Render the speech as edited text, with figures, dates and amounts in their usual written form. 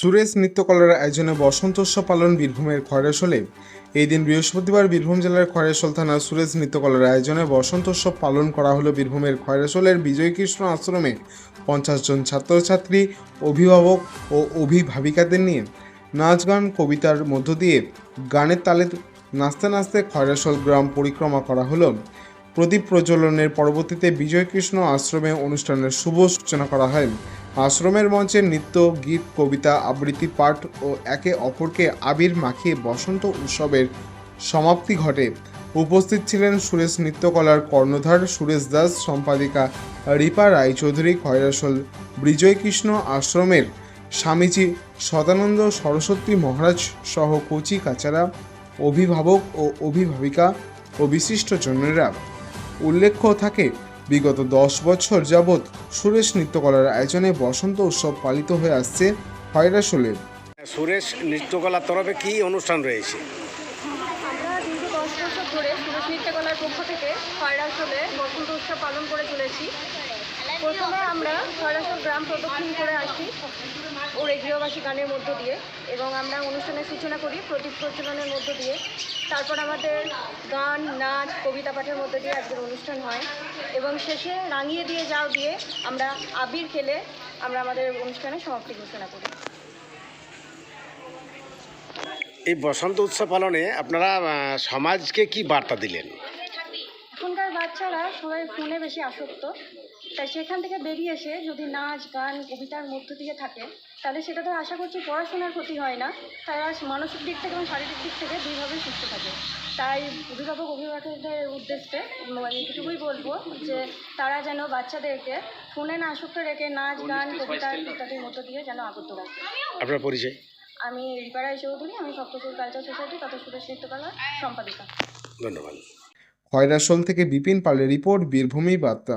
সুরেশ নৃত্যকলার আয়োজনে বসন্তোৎসব পালন বীরভূমের খয়রাশোলে। এই দিন বৃহস্পতিবার বীরভূম জেলার খয়রাশোল থানার সুরেশ নৃত্যকলার আয়োজনে বসন্তোৎসব পালন করা হলো বীরভূমের খয়রাশোলের বিজয়কৃষ্ণ আশ্রমে 50 জন ছাত্রছাত্রী, অভিভাবক ও অভিভাবিকাদের নিয়ে নাচ গান কবিতার মধ্য দিয়ে গানের তালে নাচতে নাচতে খয়রাশোল গ্রাম পরিক্রমা করা হলো। প্রদীপ প্রজ্বলনের পরবর্তীতে বিজয়কৃষ্ণ আশ্রমে অনুষ্ঠানের শুভ সূচনা করা হয়। আশ্রমের মঞ্চে নৃত্য, গীত, কবিতা, আবৃত্তি পাঠ ও একে অপরকে আবির মাখিয়ে বসন্ত উৎসবের সমাপ্তি ঘটে। উপস্থিত ছিলেন সুরেশ নৃত্যকলার কর্ণধার সুরেশ দাস, সম্পাদিকা রিপা রায়চৌধুরী, খয়রাশোল বিজয়কৃষ্ণ আশ্রমের স্বামীজি সদানন্দ সরস্বতী মহারাজ সহ কচি কাচারা, অভিভাবক ও অভিভাবিকা ও বিশিষ্টজনেরা। উল্লেখ্য থাকে, বিগত 10 বছর যাবৎ সুরেশ নৃত্যকলার আয়োজনে বসন্ত উৎসব পালিত হয়ে আসছে খয়রাশোলে। সুরেশ নৃত্যকলার তরফে কি অনুষ্ঠান রয়েছে? আমরা দীর্ঘ 10 বছর ধরে সুরেশ নৃত্যকলার পক্ষ থেকে খয়রাশোলে বসন্ত উৎসব পালন করে চলেছি। প্রথমে আমরা খয়রাশোল গ্রাম প্রদক্ষিণ করে আসি ওর গৃহবাসী গানের মধ্য দিয়ে, এবং আমরা অনুষ্ঠানের সূচনা করি প্রদীপ প্রজ্বলনের মধ্য দিয়ে। তারপর আমাদের গান, নাচ, কবিতা পাঠের মধ্য দিয়ে আজকের অনুষ্ঠান হয়, এবং শেষে রাঙিয়ে দিয়ে যাও দিয়ে আমরা আবির খেলে আমরা আমাদের অনুষ্ঠানের সমাপ্তি ঘোষণা করি। এই বসন্ত উৎসব পালনে আপনারা সমাজকে কি বার্তা দিলেন? এখনকার বাচ্চারা সবাই ফোনে বেশি আসক্ত, তাই সেখান থেকে বেরিয়ে এসে যদি নাচ, গান, কবিতার মধ্য দিয়ে থাকে, তাহলে সেটা তো আশা করছি পড়াশোনার ক্ষতি হয় না, তারা মানসিক দিক থেকে এবং শারীরিক দিক থেকে দুইভাবেই সুস্থ থাকে। তাই অভিভাবকদের উদ্দেশ্যে এটুকুই বলবো যে তারা যেন বাচ্চাদেরকে ফোনে না আসক্ত রেখে নাচ, গান, কবিতা ইত্যাদির মধ্য দিয়ে যেন আবদ্ধ রাখে। আপনার পরিচয়? আমি রিপা রায়চৌধুরী, আমি সপ্তপুর কালচার সোসাইটি তথা সুরেশ নৃত্যকলার সম্পাদিকা। ধন্যবাদ। খয়রাশোল থেকে বিপিন পালের রিপোর্ট, বীরভূমি বার্তা।